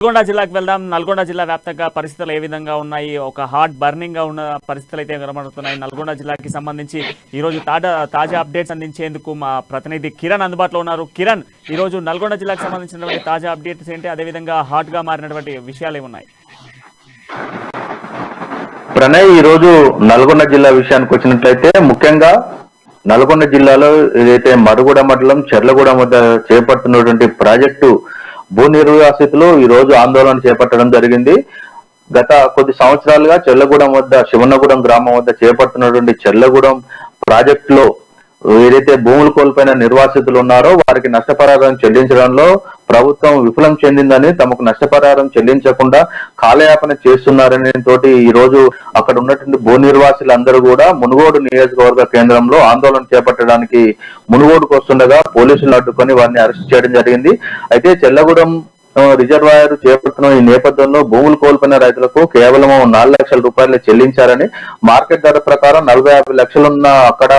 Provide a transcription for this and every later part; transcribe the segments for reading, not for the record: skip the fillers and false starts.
నల్గొండ జిల్లాకు వెళ్దాం. నల్గొండ జిల్లా వ్యాప్తంగా పరిస్థితులు ఏ విధంగా ఉన్నాయి? ఒక హాట్ బర్నింగ్ గా ఉన్న పరిస్థితులు అయితే కనబడుతున్నాయి. నల్గొండ జిల్లాకి సంబంధించి ఈరోజు తాజా అప్డేట్స్ అందించేందుకు మా ప్రతినిధి కిరణ్ అందుబాటులో ఉన్నారు. కిరణ్, ఈరోజు నల్గొండ జిల్లాకు సంబంధించినటువంటి తాజా అప్డేట్స్ ఏంటి? అదేవిధంగా హాట్ గా మారినటువంటి విషయాలు ఏమున్నాయి? ప్రణయ్, ఈ రోజు నల్గొండ జిల్లా విషయానికి వచ్చినట్లయితే ముఖ్యంగా నల్గొండ జిల్లాలో ఏదైతే మరుగుడ మండలం చెర్లగూడెం వద్ద చేపడుతున్నటువంటి ప్రాజెక్టు భూ నిర్వాసితులు ఈ రోజు ఆందోళన చేపట్టడం జరిగింది. గత కొద్ది సంవత్సరాలుగా చెర్లగూడెం వద్ద శివన్నగూడెం గ్రామం వద్ద చేపడుతున్నటువంటి చెర్లగూడెం ప్రాజెక్టులో ఏదైతే భూములు కోల్పోయిన నిర్వాసితులు ఉన్నారో వారికి నష్టపరిహారం చెల్లించడంలో ప్రభుత్వం విఫలం చెందిందని, తమకు నష్టపరిహారం చెల్లించకుండా కాలయాపన చేస్తున్నారనే తోటి ఈ రోజు అక్కడ ఉన్నటువంటి భూ నిర్వాసులందరూ కూడా మునుగోడు నియోజకవర్గ కేంద్రంలో ఆందోళన చేపట్టడానికి మునుగోడుకు వస్తుండగా పోలీసులు అడ్డుకొని వారిని అరెస్ట్ చేయడం జరిగింది. అయితే చెర్లగూడెం రిజర్వాయర్ చేపడుతున్న ఈ నేపథ్యంలో భూములు కోల్పోయిన రైతులకు కేవలం 4 లక్షల రూపాయలు చెల్లించారని, మార్కెట్ ధర ప్రకారం 40-50 లక్షలున్న అక్కడ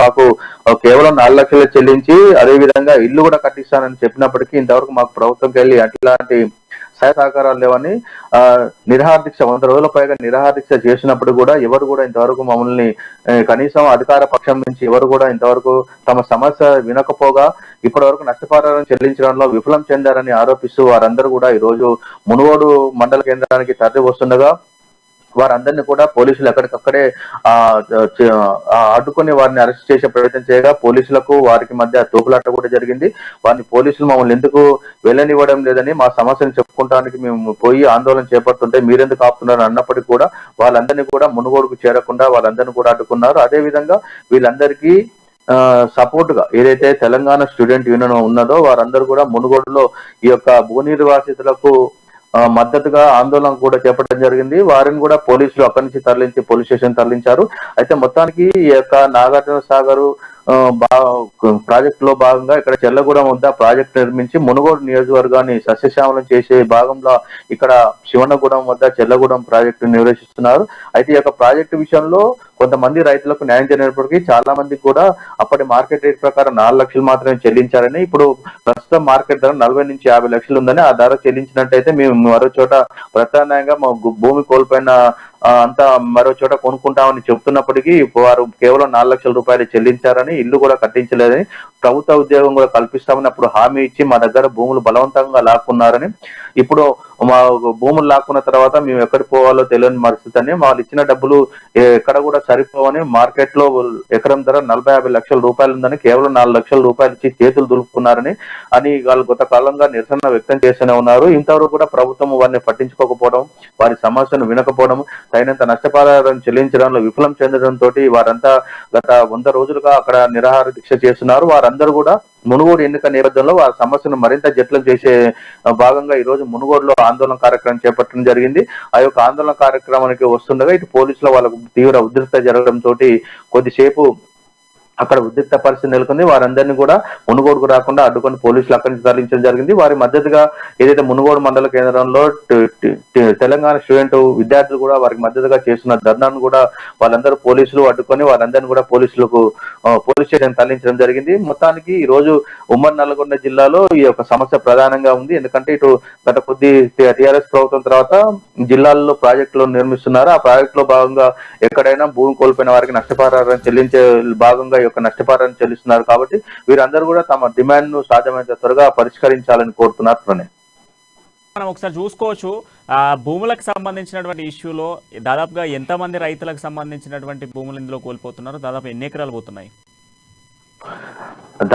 కేవలం 4 లక్షలు చెల్లించి అదేవిధంగా ఇల్లు కూడా కట్టిస్తానని చెప్పినప్పటికీ ఇంతవరకు మాకు ప్రభుత్వంకి వెళ్ళి అట్లాంటి సహాయ సహకారాలు లేవని నిరాహార దీక్ష 100 రోజుల పైగా నిరాహార దీక్ష చేసినప్పుడు కూడా ఎవరు కూడా ఇంతవరకు మమ్మల్ని కనీసం అధికార పక్షం నుంచి ఎవరు కూడా ఇంతవరకు తమ సమస్య వినకపోగా ఇప్పటి వరకు నష్టపరిహారం చెల్లించడంలో విఫలం చెందారని ఆరోపిస్తూ వారందరూ కూడా ఈ రోజు మునుగోడు మండల కేంద్రానికి తరలి వస్తుండగా వారందరినీ కూడా పోలీసులు ఎక్కడికక్కడే అడ్డుకొని వారిని అరెస్ట్ చేసే ప్రయత్నం చేయగా పోలీసులకు వారికి మధ్య తోపులాట కూడా జరిగింది. వారిని పోలీసులు మమ్మల్ని ఎందుకు వెళ్ళనివ్వడం లేదని, మా సమస్యను చెప్పుకోవడానికి మేము పోయి ఆందోళన చేపడుతుంటే మీరెందుకు ఆపుతున్నారు అన్నప్పటికీ కూడా వాళ్ళందరినీ కూడా మునుగోడుకు చేరకుండా వాళ్ళందరినీ కూడా అడ్డుకున్నారు. అదేవిధంగా వీళ్ళందరికీ సపోర్ట్ గా ఏదైతే తెలంగాణ స్టూడెంట్ యూనియన్ ఉన్నదో వారందరూ కూడా మునుగోడులో ఈ యొక్క భూ నిర్వాసితులకు మద్దతుగా ఆందోళన కూడా చేపట్టడం జరిగింది. వారిని కూడా పోలీసులు అక్కడి నుంచి తరలించి పోలీస్ స్టేషన్ తరలించారు. అయితే మొత్తానికి ఈ యొక్క నాగార్జున సాగర్ ప్రాజెక్ట్ లో భాగంగా ఇక్కడ చెర్లగూడెం వద్ద ప్రాజెక్ట్ నిర్మించి మునుగోడు నియోజకవర్గాన్ని సస్యశ్యామలం చేసే భాగంలో ఇక్కడ శివన్నగూడెం వద్ద చెర్లగూడెం ప్రాజెక్టు నిర్వహిస్తున్నారు. అయితే ఈ యొక్క ప్రాజెక్టు విషయంలో కొంతమంది రైతులకు న్యాయం జరిగినప్పటికీ చాలా మందికి కూడా అప్పటి మార్కెట్ రేట్ ప్రకారం 4 లక్షలు మాత్రమే చెల్లించారని, ఇప్పుడు ప్రస్తుతం మార్కెట్ ధర 40-50 లక్షలు ఉందని, ఆ ధర చెల్లించినట్టయితే మేము మరో చోట ప్రత్యామ్నాయంగా మా భూమి కోల్పోయిన అంతా మరో చోట కొనుక్కుంటామని చెప్తున్నప్పటికీ వారు కేవలం 4 లక్షల రూపాయలు చెల్లించారని, ఇల్లు కూడా కట్టించలేదని, ప్రభుత్వ ఉద్యోగం కూడా కల్పిస్తామని అప్పుడు హామీ ఇచ్చి మా దగ్గర భూములు బలవంతంగా లాక్కున్నారని, ఇప్పుడు మా భూములు లాక్కున్న తర్వాత మేము ఎక్కడికి పోవాలో తెలియని పరిస్థితి అని, వాళ్ళు ఇచ్చిన డబ్బులు ఎక్కడ కూడా సరిపోవని, మార్కెట్ లో ఎకరం ధర 40-50 లక్షల రూపాయలు ఉందని కేవలం 4 లక్షల రూపాయలు ఇచ్చి చేతులు దులుపుకున్నారని అని వాళ్ళు గత కాలంగా నిరసన వ్యక్తం చేస్తూనే ఉన్నారు. ఇంతవరకు కూడా ప్రభుత్వం వారిని పట్టించుకోకపోవడం, వారి సమస్యను వినకపోవడం, తగినంత నష్టపరిహారం చెల్లించడంలో విఫలం చెందడంతో వారంతా గత 100 రోజులుగా అక్కడ నిరాహార దీక్ష చేస్తున్నారు. వారందరూ కూడా మునుగోడు ఎన్నిక నేపథ్యంలో వారి సమస్యను మరింత జటిలం చేసే భాగంగా ఈ రోజు మునుగోడులో ఆందోళన కార్యక్రమం చేపట్టడం జరిగింది. ఆ యొక్క ఆందోళన కార్యక్రమానికి వస్తుండగా ఇటు పోలీసుల వాళ్ళకు తీవ్ర ఉద్రిక్త జరగడంతో కొద్దిసేపు అక్కడ ఉద్రిక్త పరిస్థితి నెలకొంది. వారందరినీ కూడా మునుగోడుకు రాకుండా అడ్డుకొని పోలీసులు అక్కడి నుంచి తరలించడం జరిగింది. వారి మద్దతుగా ఏదైతే మునుగోడు మండల కేంద్రంలో తెలంగాణ స్టూడెంట్ విద్యార్థులు కూడా వారికి మద్దతుగా చేస్తున్న ధర్నాను కూడా వాళ్ళందరూ పోలీసులు అడ్డుకొని వారందరినీ కూడా పోలీస్ స్టేషన్ తరలించడం జరిగింది. మొత్తానికి ఈ రోజు ఉమ్మడి నల్గొండ జిల్లాలో ఈ యొక్క సమస్య ప్రధానంగా ఉంది. ఎందుకంటే ఇటు గత కొద్ది టీఆర్ఎస్ ప్రభుత్వం తర్వాత జిల్లాల్లో ప్రాజెక్టులు నిర్మిస్తున్నారు. ఆ ప్రాజెక్ట్ లో భాగంగా ఎక్కడైనా భూమి కోల్పోయిన వారికి నష్టపరిహారం చెల్లించే భాగంగా యొక్క నష్టపరిహారం చెల్లిస్తున్నారు. కాబట్టి వీరందరూ కూడా తమ డిమాండ్ ను సాధ్యమైనంత త్వరగా పరిష్కరించాలని కోరుతున్నారు. ప్రణయ్, మనం ఒకసారి చూసుకోవచ్చు, భూములకు సంబంధించినటువంటి ఇష్యూలో దాదాపుగా ఎంతమంది రైతులకు సంబంధించినటువంటి భూములు ఇందులో కోల్పోతున్నారు? దాదాపు ఎన్ని ఎకరాలు పోతున్నాయి?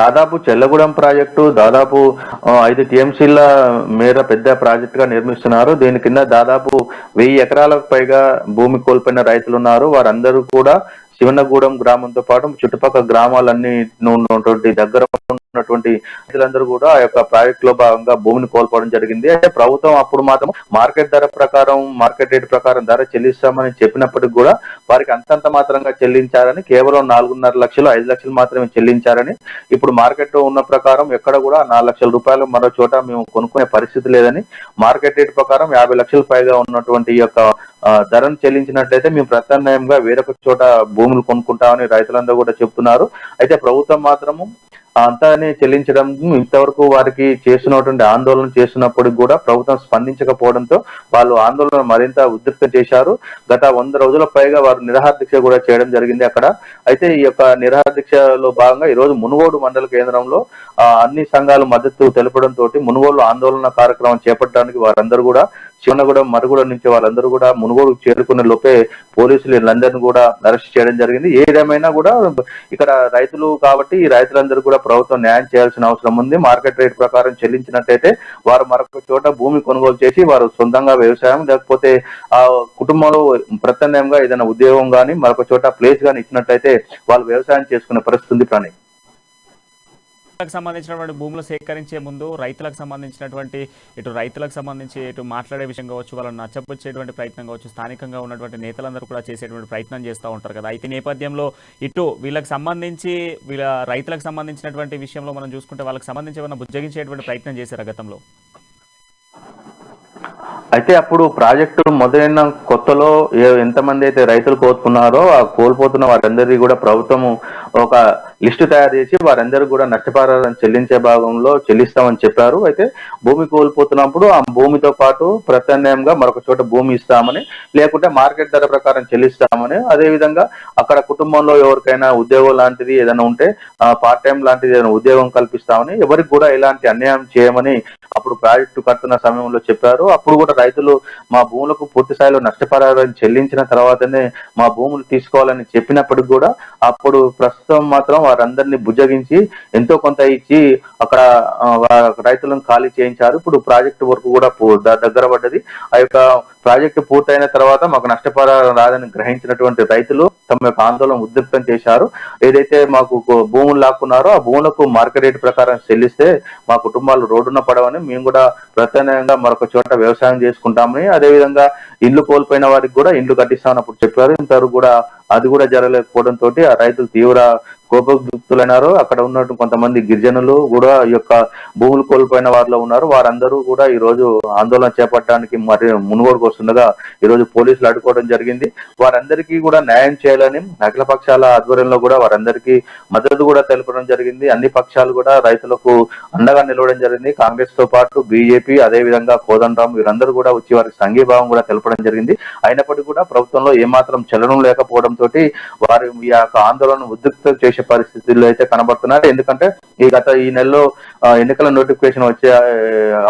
దాదాపు చెర్లగూడెం ప్రాజెక్టు దాదాపు 5 టీఎంసీల మేర పెద్ద ప్రాజెక్ట్ గా నిర్మిస్తున్నారు. దీని కింద దాదాపు 1000 ఎకరాలకు పైగా భూమి కోల్పోయిన రైతులు ఉన్నారు. వారందరూ కూడా శివన్నగూడెం గ్రామంతో పాటు చుట్టుపక్కల గ్రామాలన్నీ ఉన్నటువంటి దగ్గర ఉన్నటువంటి రైతులందరూ కూడా ఆ యొక్క ప్రాజెక్ట్ లో భాగంగా భూమిని కోల్పోవడం జరిగింది. అయితే ప్రభుత్వం అప్పుడు మాత్రం మార్కెట్ ధర ప్రకారం మార్కెట్ రేట్ ప్రకారం ధర చెల్లిస్తామని చెప్పినప్పటికీ కూడా వారికి అంతంత మాత్రంగా చెల్లించారని, కేవలం 4.5 లక్షలు 5 లక్షలు మాత్రమే చెల్లించారని, ఇప్పుడు మార్కెట్ లో ఉన్న ప్రకారం ఎక్కడ కూడా 4 లక్షల రూపాయలు మరో చోట మేము కొనుక్కునే పరిస్థితి లేదని, మార్కెట్ రేట్ ప్రకారం 50 లక్షల పైగా ఉన్నటువంటి ఈ యొక్క ధరను చెల్లించినట్లయితే మేము ప్రత్యామ్నాయంగా వేరొక చోట భూములు కొనుక్కుంటామని రైతులందరూ కూడా చెప్తున్నారు. అయితే ప్రభుత్వం మాత్రము అంతానే చెల్లించడం ఇంతవరకు వారికి చేస్తున్నటువంటి ఆందోళన చేస్తున్నప్పటికి కూడా ప్రభుత్వం స్పందించకపోవడంతో వాళ్ళు ఆందోళన మరింత ఉధృతం చేశారు. గత 100 రోజుల పైగా వారు నిరాహార దీక్ష కూడా చేయడం జరిగింది అక్కడ. అయితే ఈ యొక్క నిరాహార దీక్షలో భాగంగా ఈ రోజు మునుగోడు మండల కేంద్రంలో అన్ని సంఘాలు మద్దతు తెలపడంతో మునుగోడు ఆందోళన కార్యక్రమం చేపట్టడానికి వారందరూ కూడా శివనగూడెం, మరుగుడ నుంచి వాళ్ళందరూ కూడా మునుగోడు చేరుకునే లోపే పోలీసులు వీళ్ళందరినీ కూడా అరెస్ట్ చేయడం జరిగింది. ఏదేమైనా కూడా ఇక్కడ రైతులు కాబట్టి ఈ రైతులందరూ కూడా ప్రభుత్వం న్యాయం చేయాల్సిన అవసరం ఉంది. మార్కెట్ రేట్ ప్రకారం చెల్లించినట్టయితే వారు మరొక చోట భూమి కొనుగోలు చేసి వారు సొంతంగా వ్యవసాయం లేకపోతే ఆ కుటుంబంలో ప్రత్యామ్నాయంగా ఏదైనా ఉద్యోగం కానీ మరొక చోట ప్లేస్ కానీ ఇచ్చినట్టయితే వాళ్ళు వ్యవసాయం చేసుకునే పరిస్థితి ఉంది. ప్రణయ్, సంబంధించినటువంటి భూములు సేకరించే ముందు రైతులకు సంబంధించినటువంటి రైతులకు సంబంధించి మాట్లాడే విషయం కావచ్చు, వాళ్ళని నచ్చపుచ్చేటువంటి ప్రయత్నం కావచ్చు, స్థానికంగా ఉన్నటువంటి నేతలందరూ కూడా చేసేటువంటి ప్రయత్నం చేస్తూ ఉంటారు కదా. అయితే నేపథ్యంలో వీళ్ళకి సంబంధించి రైతులకు సంబంధించినటువంటి విషయంలో మనం చూసుకుంటే వాళ్ళకి సంబంధించి ఏమైనా బుజ్జగించేటువంటి ప్రయత్నం చేశారు గతంలో? అయితే అప్పుడు ప్రాజెక్టు మొదలైన కొత్తలో ఎంతమంది అయితే రైతులు కోరుకున్నారో ఆ కోల్పోతున్న వారందరికీ కూడా ప్రభుత్వము ఒక లిస్టు తయారు చేసి వారందరూ కూడా నష్టపరిహారం చెల్లించే భాగంలో చెల్లిస్తామని చెప్పారు. అయితే భూమి కోల్పోతున్నప్పుడు ఆ భూమితో పాటు ప్రత్యామ్నాయంగా మరొక చోట భూమి ఇస్తామని, లేకుంటే మార్కెట్ ధర ప్రకారం చెల్లిస్తామని, అదేవిధంగా అక్కడ కుటుంబంలో ఎవరికైనా ఉద్యోగం లాంటిది ఏదైనా ఉంటే పార్ట్ టైం లాంటిది ఏదైనా ఉద్యోగం కల్పిస్తామని, ఎవరికి కూడా ఇలాంటి అన్యాయం చేయమని అప్పుడు ప్రాజెక్టు కడుతున్న సమయంలో చెప్పారు. అప్పుడు కూడా రైతులు మా భూములకు పూర్తి స్థాయిలో నష్టపరిహారం చెల్లించిన తర్వాతనే మా భూములు తీసుకోవాలని చెప్పినప్పటికి కూడా అప్పుడు ప్రస్తుతం మాత్రం వారందరినీ బుజ్జగించి ఎంతో కొంత ఇచ్చి అక్కడ రైతులను ఖాళీ చేయించారు. ఇప్పుడు ప్రాజెక్టు వరకు కూడా దగ్గర పడ్డది. ఆ యొక్క ప్రాజెక్టు పూర్తయిన తర్వాత మాకు నష్టపరిహారం రాదని గ్రహించినటువంటి రైతులు తమ యొక్క ఆందోళన ఉధృతం చేశారు. ఏదైతే మాకు భూములు లాక్కున్నారో ఆ భూములకు మార్కెట్ రేటు ప్రకారం చెల్లిస్తే మా కుటుంబాలు రోడ్డున పడవని, మేము కూడా ప్రత్యామ్నాయంగా మరొక చోట వ్యవసాయం చేసుకుంటామని, అదేవిధంగా ఇల్లు కోల్పోయిన వారికి కూడా ఇండ్లు కట్టిస్తామని అప్పుడు చెప్పారు. ఇంతవరకు కూడా అది కూడా జరగలేకపోవడంతో ఆ రైతులు తీవ్ర కోపగుప్తులైనారు. అక్కడ ఉన్నట్టు కొంతమంది గిరిజనులు కూడా ఈ యొక్క భూములు కోల్పోయిన వారిలో ఉన్నారు. వారందరూ కూడా ఈ రోజు ఆందోళన చేపట్టడానికి మరి మునుగోడుకు వస్తుండగా ఈ రోజు పోలీసులు అడ్డుకోవడం జరిగింది. వారందరికీ కూడా న్యాయం చేయాలని అఖిల పక్షాల ఆధ్వర్యంలో కూడా వారందరికీ మద్దతు కూడా తెలపడం జరిగింది. అన్ని పక్షాలు కూడా రైతులకు అండగా నిలవడం జరిగింది. కాంగ్రెస్ తో పాటు బీజేపీ, అదేవిధంగా కోదండరాం వీరందరూ కూడా వచ్చి వారికి సంఘీభావం కూడా తెలపడం జరిగింది. అయినప్పటికీ కూడా ప్రభుత్వంలో ఏమాత్రం చలనం లేకపోవడంతో వారి ఈ యొక్క ఆందోళన ఉద్రిక్తం చేసే పరిస్థితుల్లో అయితే కనబడుతున్నారు. ఎందుకంటే ఈ నెలలో ఎన్నికల నోటిఫికేషన్ వచ్చే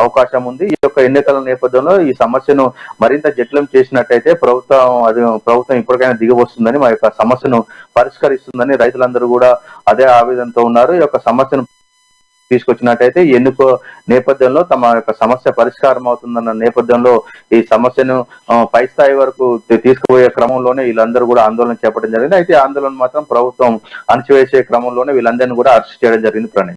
అవకాశం ఉంది. ఈ యొక్క ఎన్నికల నేపథ్యంలో ఈ సమస్యను మరింత జటిలం చేసినట్టయితే ప్రభుత్వం ఇప్పటికైనా దిగవస్తుందని, మా యొక్క సమస్యను పరిష్కరిస్తుందని రైతులందరూ కూడా అదే ఆవేదనతో ఉన్నారు. ఈ యొక్క సమస్యను తీసుకొచ్చినట్టయితే ఎన్నిక నేపథ్యంలో తమ యొక్క సమస్య పరిష్కారం అవుతుందన్న నేపథ్యంలో ఈ సమస్యను పై స్థాయి వరకు తీసుకుపోయే క్రమంలోనే వీళ్ళందరూ కూడా ఆందోళన చేపట్టడం జరిగింది. అయితే ఆందోళన మాత్రం ప్రభుత్వం అణచివేసే క్రమంలోనే వీళ్ళందరినీ కూడా అరెస్ట్ చేయడం జరిగింది. ప్రణయ్.